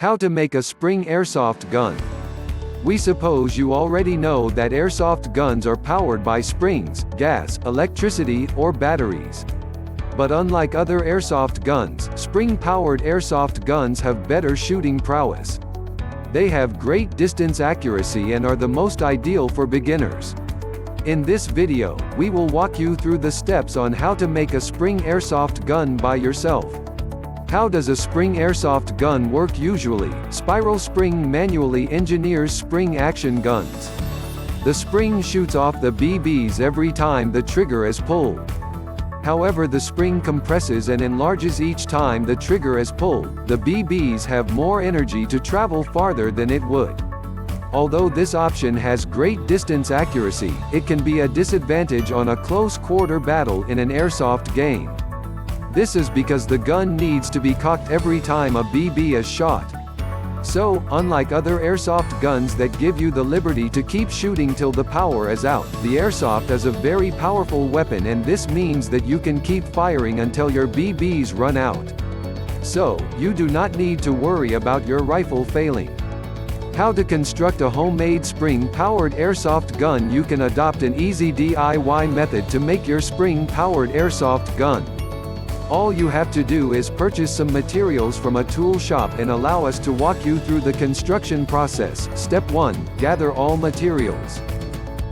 How to make a spring airsoft gun. We suppose you already know that airsoft guns are powered by springs, gas, electricity, or batteries. But unlike other airsoft guns, spring-powered airsoft guns have better shooting prowess. They have great distance accuracy and are the most ideal for beginners. In this video, we will walk you through the steps on how to make a spring airsoft gun by yourself. How does a spring airsoft gun work usually? Spiral spring manually engineers spring action guns. The spring shoots off the BBs every time the trigger is pulled. However, the spring compresses and enlarges each time the trigger is pulled. The BBs have more energy to travel farther than it would. Although this option has great distance accuracy, it can be a disadvantage on a close quarter battle in an airsoft game. This is because the gun needs to be cocked every time a BB is shot. So, unlike other airsoft guns that give you the liberty to keep shooting till the power is out, the airsoft is a very powerful weapon, and this means that you can keep firing until your BBs run out. So, you do not need to worry about your rifle failing. How to construct a homemade spring-powered airsoft gun. You can adopt an easy DIY method to make your spring-powered airsoft gun. All you have to do is purchase some materials from a tool shop and allow us to walk you through the construction process. Step 1. Gather all materials.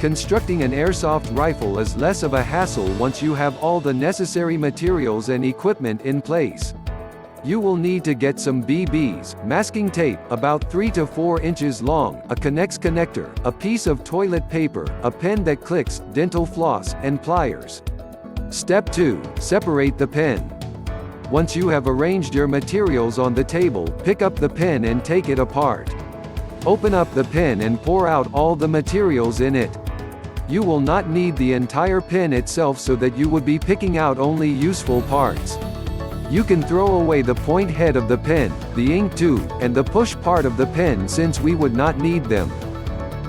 Constructing an airsoft rifle is less of a hassle once you have all the necessary materials and equipment in place. You will need to get some BBs, masking tape, about 3 to 4 inches long, a Connex connector, a piece of toilet paper, a pen that clicks, dental floss, and pliers. Step 2. Separate the pen. Once you have arranged your materials on the table, pick up the pen and take it apart. Open up the pen and pour out all the materials in it. You will not need the entire pen itself, so that you would be picking out only useful parts. You can throw away the point head of the pen, the ink tube, and the push part of the pen, since we would not need them.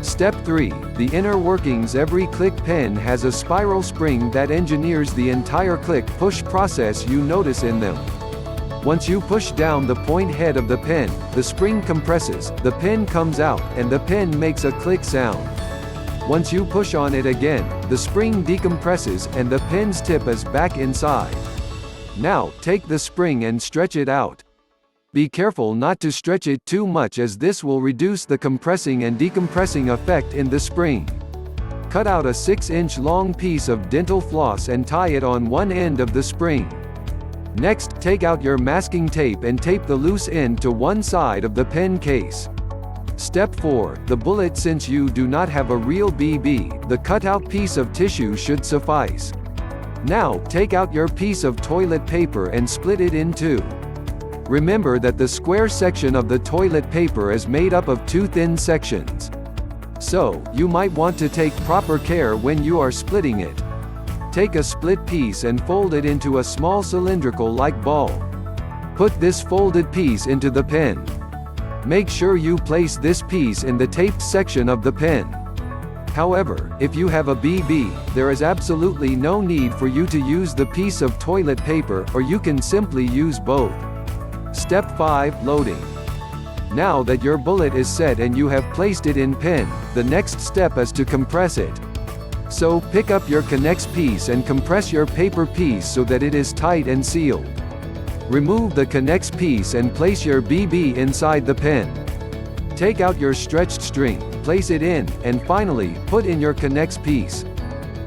Step 3. The inner workings. Every click pen has a spiral spring that engineers the entire click-push process you notice in them. Once you push down the point head of the pen, the spring compresses, the pen comes out, and the pen makes a click sound. Once you push on it again, the spring decompresses, and the pen's tip is back inside. Now, take the spring and stretch it out. Be careful not to stretch it too much, as this will reduce the compressing and decompressing effect in the spring. Cut out a 6-inch long piece of dental floss and tie it on one end of the spring. Next, take out your masking tape and tape the loose end to one side of the pen case. Step 4. The bullet. Since you do not have a real BB, the cutout piece of tissue should suffice. Now, take out your piece of toilet paper and split it in two. Remember that the square section of the toilet paper is made up of 2 thin sections. So, you might want to take proper care when you are splitting it. Take a split piece and fold it into a small cylindrical-like ball. Put this folded piece into the pen. Make sure you place this piece in the taped section of the pen. However, if you have a BB, there is absolutely no need for you to use the piece of toilet paper, or you can simply use both. Step 5. Loading. Now that your bullet is set and you have placed it in pen, the next step is to compress it. So, pick up your Connex piece and compress your paper piece so that it is tight and sealed. Remove the Connex piece and place your BB inside the pen. Take out your stretched string, place it in, and finally, put in your Connex piece.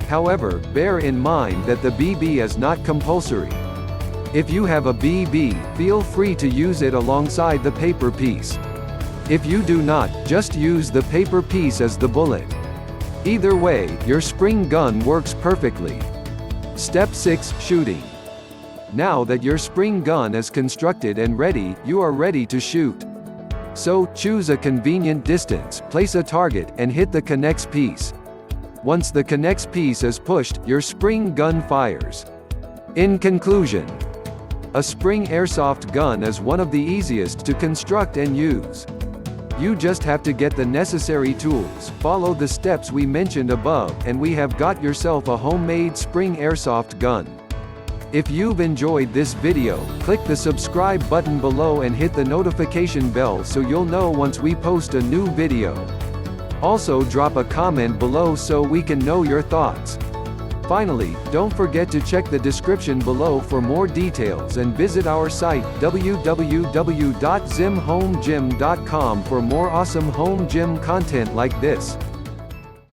However, bear in mind that the BB is not compulsory. If you have a BB, feel free to use it alongside the paper piece. If you do not, just use the paper piece as the bullet. Either way, your spring gun works perfectly. Step 6. Shooting. Now that your spring gun is constructed and ready, you are ready to shoot. So, choose a convenient distance, place a target, and hit the Connex piece. Once the Connex piece is pushed, your spring gun fires. In conclusion, a spring airsoft gun is one of the easiest to construct and use. You just have to get the necessary tools, follow the steps we mentioned above, and we have got yourself a homemade spring airsoft gun. If you've enjoyed this video, click the subscribe button below and hit the notification bell so you'll know once we post a new video. Also drop a comment below so we can know your thoughts. Finally, don't forget to check the description below for more details and visit our site www.zimhomegym.com for more awesome home gym content like this.